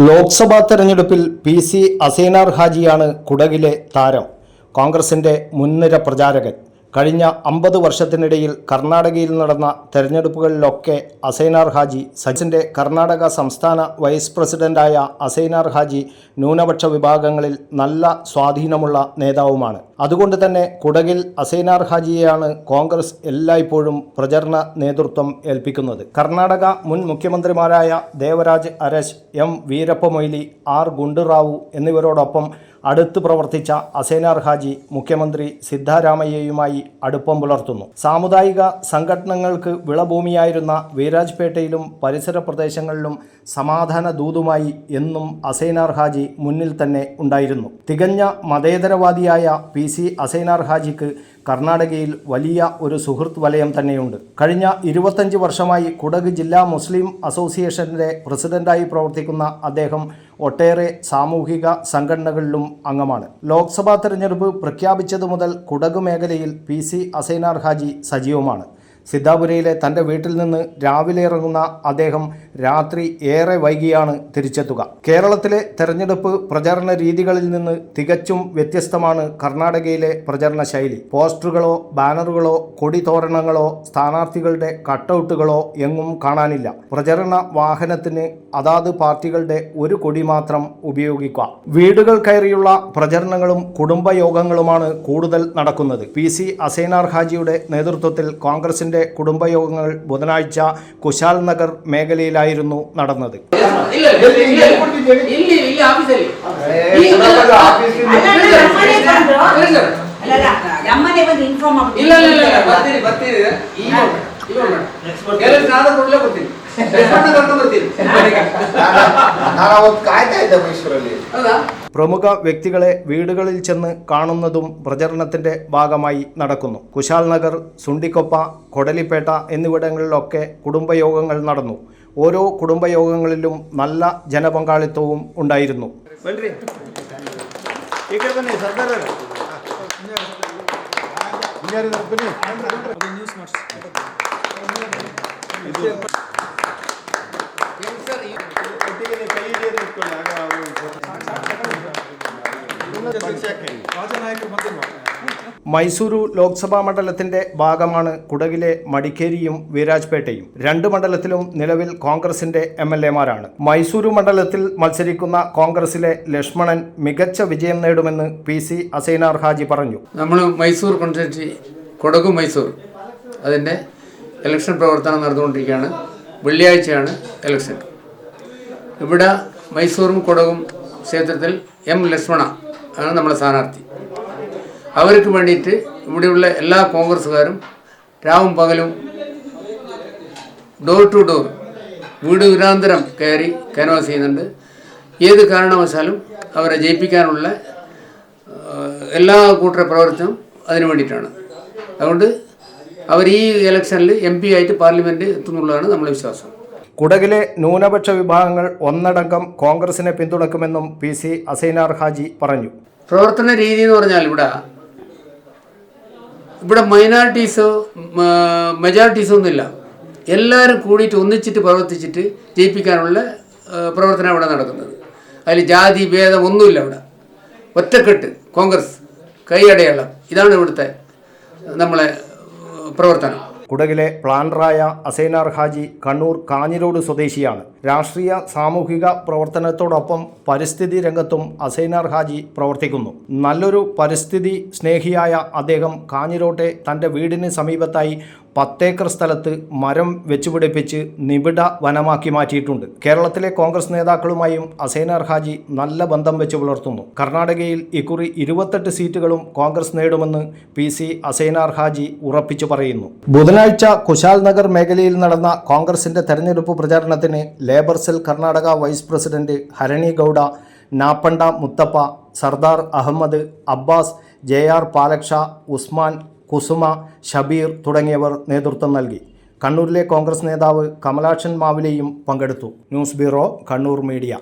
ലോക്സഭാ തെരഞ്ഞെടുപ്പിൽ പി.സി. അസൈനാർ ഹാജിയാണ് കുടകിലെ താരം. കോൺഗ്രസിൻ്റെ മുൻനിര പ്രചാരകൻ. കഴിഞ്ഞ 50 വർഷത്തിനിടയിൽ കർണാടകയിൽ നടന്ന തെരഞ്ഞെടുപ്പുകളിലൊക്കെ അസൈനാർ ഹാജി സച്ചിൻ്റെ കർണാടക സംസ്ഥാന വൈസ് പ്രസിഡന്റായ അസൈനാർ ഹാജി ന്യൂനപക്ഷ വിഭാഗങ്ങളിൽ നല്ല സ്വാധീനമുള്ള നേതാവുമാണ്. അതുകൊണ്ട് തന്നെ കുടകിൽ അസൈനാർ ഹാജിയെയാണ് കോൺഗ്രസ് എല്ലായ്പ്പോഴും പ്രചരണ നേതൃത്വം ഏൽപ്പിക്കുന്നത്. കർണാടക മുൻ മുഖ്യമന്ത്രിമാരായ ദേവരാജ് അരശ്, എം വീരപ്പ മൊയ്ലി, ആർ ഗുണ്ടുറാവു എന്നിവരോടൊപ്പം അടുത്ത് പ്രവർത്തിച്ച അസൈനാർ ഹാജി മുഖ്യമന്ത്രി സിദ്ധാരാമയ്യയുമായി അടുപ്പം പുലർത്തുന്നു. സാമുദായിക സംഘടനകൾക്ക് വിളഭൂമിയായിരുന്ന വീരാജ്പേട്ടയിലും പരിസര പ്രദേശങ്ങളിലും സമാധാന ദൂതുമായി എന്നും അസൈനാർ ഹാജി മുന്നിൽ തന്നെ ഉണ്ടായിരുന്നു. തികഞ്ഞ മതേതരവാദിയായ പി.സി. അസൈനാർ ഹാജിക്ക് കർണാടകയിൽ വലിയ ഒരു സുഹൃത്ത് വലയം തന്നെയുണ്ട്. കഴിഞ്ഞ 25 വർഷമായി കുടക് ജില്ലാ മുസ്ലിം അസോസിയേഷൻ്റെ പ്രസിഡന്റായി പ്രവർത്തിക്കുന്ന അദ്ദേഹം ഒട്ടേറെ സാമൂഹിക സംഘടനകളിലും അംഗമാണ്. ലോക്സഭാ തെരഞ്ഞെടുപ്പ് പ്രഖ്യാപിച്ചതു മുതൽ കുടക് മേഖലയിൽ പി.സി. അസൈനാർ ഹാജി സജീവമാണ്. സിദ്ധാപുരയിലെ തൻ്റെ വീട്ടിൽ നിന്ന് രാവിലെ ഇറങ്ങുന്ന അദ്ദേഹം രാത്രി ഏറെ വൈകിയാണ് തിരിച്ചെത്തുക. കേരളത്തിലെ തെരഞ്ഞെടുപ്പ് പ്രചാരണ രീതികളിൽ നിന്ന് തികച്ചും വ്യത്യസ്തമാണ് കർണാടകയിലെ പ്രചരണ ശൈലി. പോസ്റ്ററുകളോ ബാനറുകളോ കൊടിതോരണങ്ങളോ സ്ഥാനാർത്ഥികളുടെ കട്ടൗട്ടുകളോ എങ്ങും കാണാനില്ല. പ്രചരണ വാഹനത്തിന് അതാത് പാർട്ടികളുടെ ഒരു കൊടി മാത്രം ഉപയോഗിക്കുക. വീടുകൾ കയറിയുള്ള പ്രചരണങ്ങളും കുടുംബയോഗങ്ങളുമാണ് കൂടുതൽ നടക്കുന്നത്. പി.സി. അസൈനാർ ഹാജിയുടെ നേതൃത്വത്തിൽ കോൺഗ്രസിൻ്റെ കുടുംബയോഗങ്ങൾ ബുധനാഴ്ച കുശാൽ നഗർ മേഖലയിലായിരുന്നു നടന്നത്. പ്രമുഖ വ്യക്തികളെ വീടുകളിൽ ചെന്ന് കാണുന്നതും പ്രചരണത്തിന്റെ ഭാഗമായി നടക്കുന്നു. കുശാൽ നഗർ, സുണ്ടിക്കൊപ്പ, കൊടലിപ്പേട്ട എന്നിവിടങ്ങളിലൊക്കെ കുടുംബയോഗങ്ങൾ നടന്നു. ഓരോ കുടുംബയോഗങ്ങളിലും നല്ല ജനപങ്കാളിത്തവും ഉണ്ടായിരുന്നു. മൈസൂരു ലോക്സഭാ മണ്ഡലത്തിന്റെ ഭാഗമാണ് കുടകിലെ മടിക്കേരിയും വീരാജ്പേട്ടയും. 2 മണ്ഡലത്തിലും നിലവിൽ കോൺഗ്രസിന്റെ MLA-മാരാണ്. മൈസൂരു മണ്ഡലത്തിൽ മത്സരിക്കുന്ന കോൺഗ്രസിലെ ലക്ഷ്മണൻ മികച്ച വിജയം നേടുമെന്ന് പി.സി. അസൈനാർ ഹാജി പറഞ്ഞു. നമ്മൾ മൈസൂർ കോൺസ്റ്റിറ്റ്യൂൻസി കൊടകു മൈസൂർ അതിൻ്റെ ഇലക്ഷൻ പ്രവർത്തനം നടന്നുകൊണ്ടിരിക്കുകയാണ്. വെള്ളിയാഴ്ചയാണ് ഇലക്ഷൻ. ഇവിടെ മൈസൂറും കൊടകും ക്ഷേത്രത്തിൽ M. ലക്ഷ്മണ ആണ് നമ്മുടെ സ്ഥാനാർത്ഥി. അവർക്ക് വേണ്ടിയിട്ട് ഇവിടെയുള്ള എല്ലാ കോൺഗ്രസ്സുകാരും രാവും പകലും ഡോർ ടു ഡോർ വീട് വീരാന്തരം കയറി കാൻവാസ് ചെയ്യുന്നുണ്ട്. ഏത് കാരണവശാലും അവരെ ജയിപ്പിക്കാനുള്ള എല്ലാ കൂട്ടര പ്രവർത്തനം അതിനു വേണ്ടിയിട്ടാണ്. അതുകൊണ്ട് അവർ ഈ ഇലക്ഷനിൽ MP ആയിട്ട് പാർലമെൻറ്റ് എത്തുന്നുള്ളതാണ് നമ്മുടെ വിശ്വാസം. കുടകിലെ ന്യൂനപക്ഷ വിഭാഗങ്ങൾ ഒന്നടങ്കം കോൺഗ്രസിനെ പിന്തുണക്കുമെന്നും പി.സി. അസൈനാർ ഹാജി പറഞ്ഞു. പ്രവർത്തന രീതി എന്ന് പറഞ്ഞാൽ ഇവിടെ മൈനോറിറ്റീസോ മെജോറിറ്റീസോ ഒന്നുമില്ല. എല്ലാവരും കൂടിയിട്ട് ഒന്നിച്ചിട്ട് പ്രവർത്തിച്ചിട്ട് ജയിപ്പിക്കാനുള്ള പ്രവർത്തനം ഇവിടെ നടക്കുന്നത്. അതിൽ ജാതി ഭേദം ഒന്നുമില്ല. ഇവിടെ ഒറ്റക്കെട്ട് കോൺഗ്രസ് കൈയടയാളം, ഇതാണ് ഇവിടുത്തെ നമ്മളെ പ്രവർത്തനം. കുടകിലെ പ്ലാനറായ അസൈനാർ ഹാജി കണ്ണൂർ കാഞ്ഞിരോട് സ്വദേശിയാണ്. രാഷ്ട്രീയ സാമൂഹിക പ്രവർത്തനത്തോടൊപ്പം പരിസ്ഥിതി രംഗത്തും അസൈനാർ ഹാജി പ്രവർത്തിക്കുന്നു. നല്ലൊരു പരിസ്ഥിതി സ്നേഹിയായ അദ്ദേഹം കാഞ്ഞിരോട്ടെ തൻ്റെ വീടിന് സമീപത്തായി 10 ഏക്കർ സ്ഥലത്ത് മരം വെച്ചുപിടിപ്പിച്ച് നിബിഡ വനമാക്കി മാറ്റിയിട്ടുണ്ട്. കേരളത്തിലെ കോൺഗ്രസ് നേതാക്കളുമായും അസൈനാർ ഹാജി നല്ല ബന്ധം വെച്ച് പുലർത്തുന്നു. കർണാടകയിൽ ഇക്കുറി 28 സീറ്റുകളും കോൺഗ്രസ് നേടുമെന്ന് പി.സി. അസൈനാർ ഹാജി ഉറപ്പിച്ചു പറയുന്നു. ബുധനാഴ്ച കുശാൽ നഗർ മേഖലയിൽ നടന്ന കോൺഗ്രസിന്റെ തെരഞ്ഞെടുപ്പ് പ്രചാരണത്തിന് labour cell Karnataka vice president Harani Gowda, Nappanda Muthappa, Sardar Ahmed, Abbas, JR Palaksha, Usman, Kusuma, Shabeer തുടങ്ങിയവർ നേതൃത്വം നൽകി. കണ്ണൂരിലെ കോൺഗ്രസ് നേതാവ് കമലാക്ഷൻ മാവിലെയും പങ്കെടുത്തു. News bureau, Kannur media.